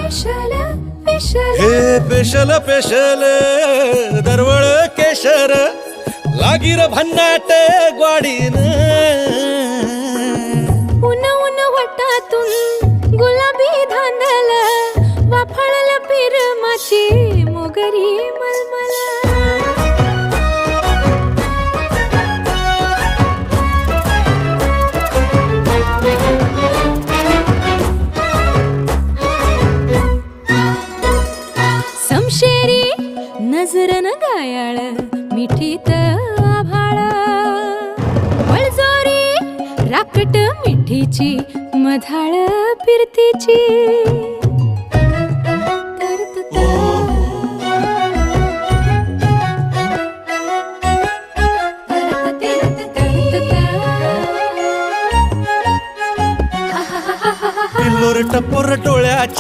special special हे special special दरवळ केशर लागीर भन्नाट ग्वाडीन उन उन वटातून गुलाबी धांदल वाफाळल पिरमाची मोगरी मलमल समशेरी नजरन गायाळ मिठीत आभाळ वळजोरी राकट मिठीची मधाळ फिरतीची